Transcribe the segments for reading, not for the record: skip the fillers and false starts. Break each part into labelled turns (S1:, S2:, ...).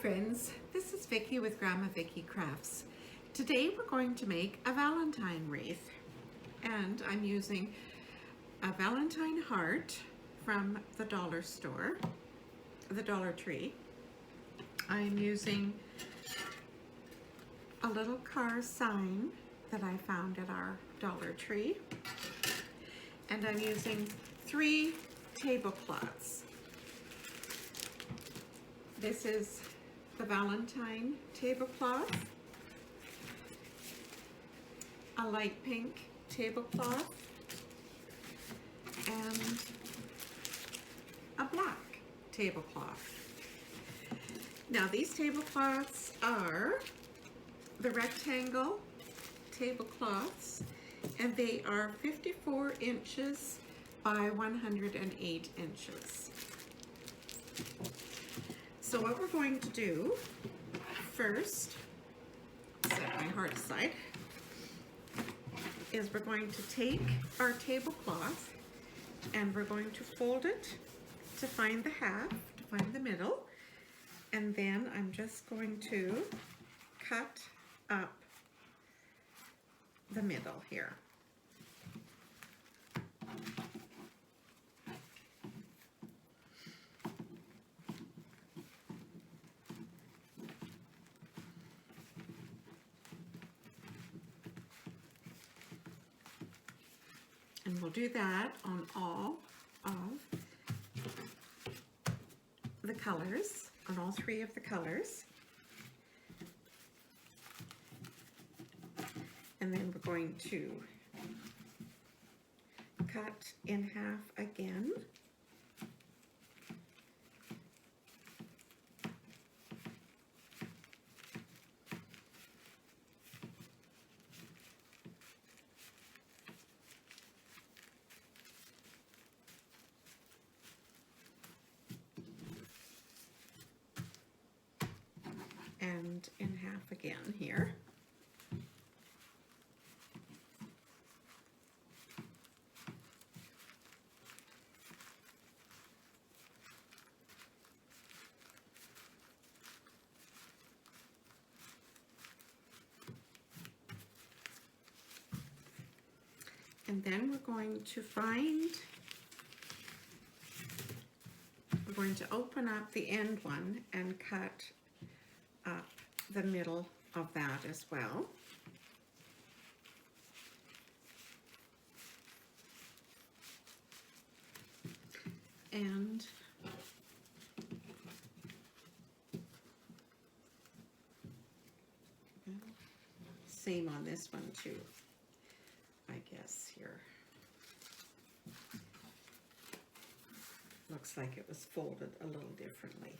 S1: friends, this is Vicki with Grandma Vicki Crafts. Today we're going to make a Valentine wreath, and I'm using a Valentine heart from the dollar store, the Dollar Tree. I'm using a little car sign that I found at our Dollar Tree, and I'm using 3 tablecloths. This is the Valentine tablecloth, a light pink tablecloth, and a black tablecloth. Now these tablecloths are the rectangle tablecloths, and they are 54 inches by 108 inches. So what we're going to do first, set my heart aside, is we're going to take our tablecloth and we're going to fold it to find the half, to find the middle, and then I'm just going to cut up the middle here. And we'll do that on all of the colors, on all 3 of the colors. And then we're going to cut in half again. And in half again here. And then we're going to open up the end one and cut up the middle of that as well. And same on this one too, I guess here. Looks like it was folded a little differently.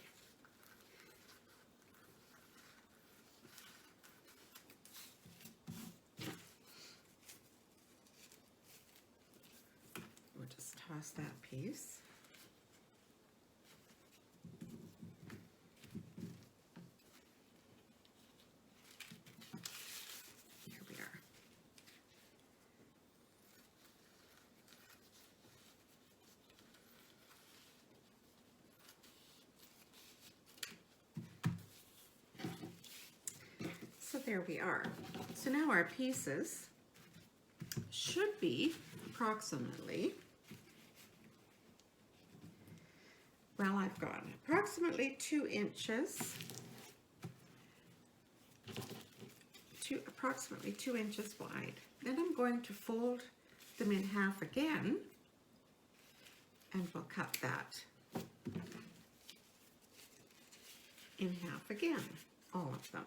S1: We'll just toss that piece. Here we are. So there we are. So now our pieces should be approximately, well, I've got approximately 2 inches, approximately 2 inches wide. Then I'm going to fold them in half again, and we'll cut that in half again, all of them.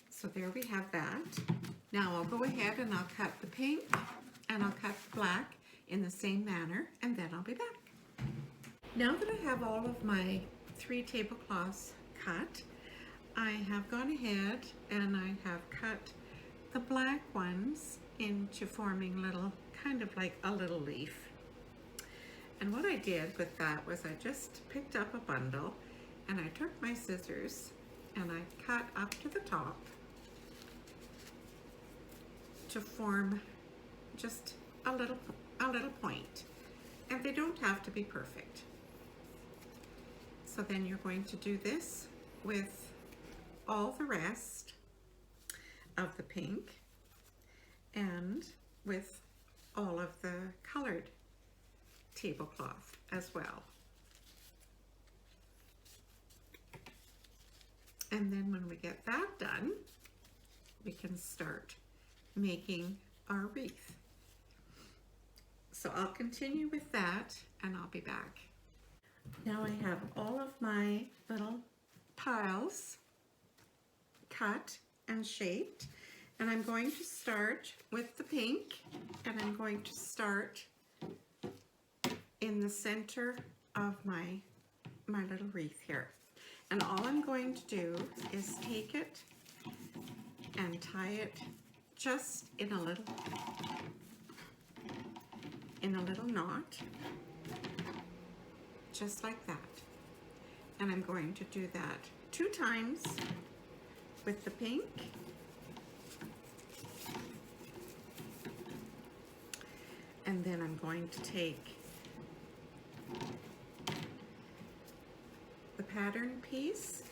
S1: So there we have that. Now I'll go ahead and I'll cut the pink and I'll cut the black in the same manner, and then I'll be back. Now that I have all of my 3 tablecloths cut, I have gone ahead and I have cut the black ones into forming little, kind of like a little leaf. And what I did with that was I just picked up a bundle and I took my scissors and I cut up to the top to form just a little point. And they don't have to be perfect. So then you're going to do this with all the rest of the pink and with all of the colored tablecloth as well. And then when we get that done, we can start making our wreath. So I'll continue with that and I'll be back. Now I have all of my little piles cut and shaped, and I'm going to start with the pink, and I'm going to start in the center of my little wreath here. And all I'm going to do is take it and tie it just in a little knot, just like that. And I'm going to do that 2 times with the pink. And then I'm going to take the pattern piece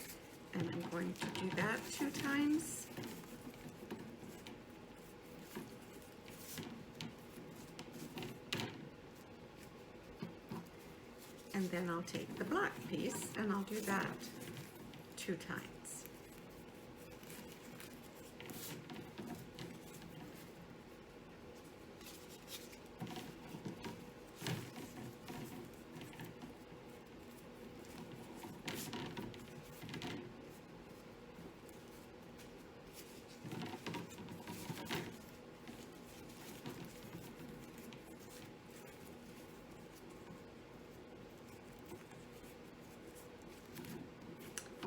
S1: and I'm going to do that 2 times. And then I'll take the black piece and I'll do that 2 times.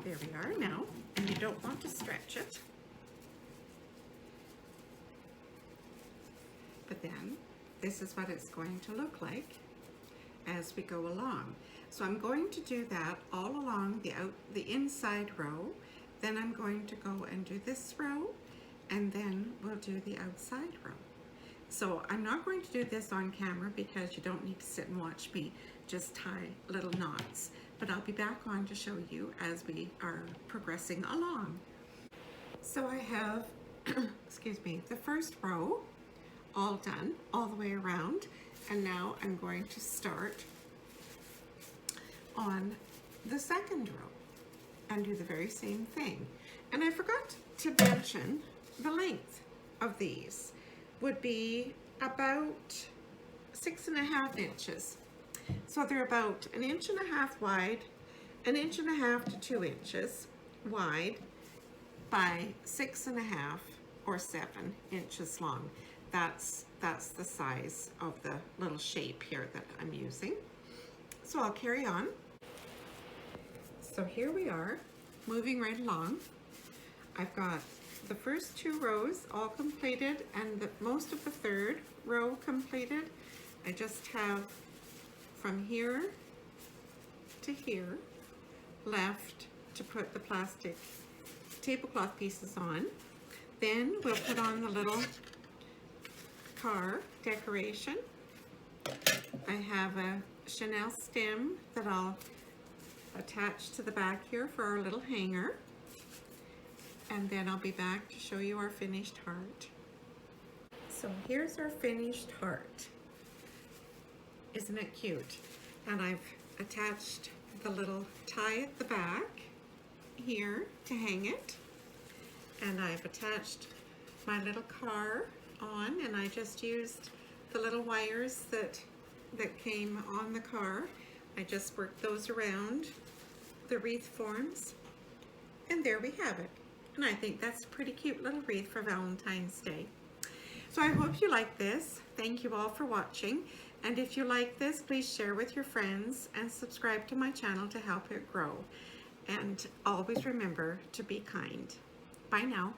S1: There we are now, and you don't want to stretch it. But then, this is what it's going to look like as we go along. So I'm going to do that all along the inside row, then I'm going to go and do this row, and then we'll do the outside row. So I'm not going to do this on camera because you don't need to sit and watch me just tie little knots. But I'll be back on to show you as we are progressing along. So I have, excuse me, the first row all done all the way around, and now I'm going to start on the second row and do the very same thing. And I forgot to mention the length of these would be about 6.5 inches. So they're about 1.5 inches wide, 1.5 inches to 2 inches wide by 6.5 or 7 inches long. That's the size of the little shape here that I'm using. So I'll carry on. So here we are, moving right along. I've got the first 2 rows all completed and most of the third row completed. I just have from here to here left to put the plastic tablecloth pieces on. Then we'll put on the little car decoration. I have a chenille stem that I'll attach to the back here for our little hanger. And then I'll be back to show you our finished heart. So here's our finished heart. Isn't it cute? And I've attached the little tie at the back here to hang it. And I've attached my little car on, and I just used the little wires that came on the car. I just worked those around the wreath forms. And there we have it. And I think that's a pretty cute little wreath for Valentine's Day. So I hope you like this. Thank you all for watching. And if you like this, please share with your friends and subscribe to my channel to help it grow. And always remember to be kind. Bye now.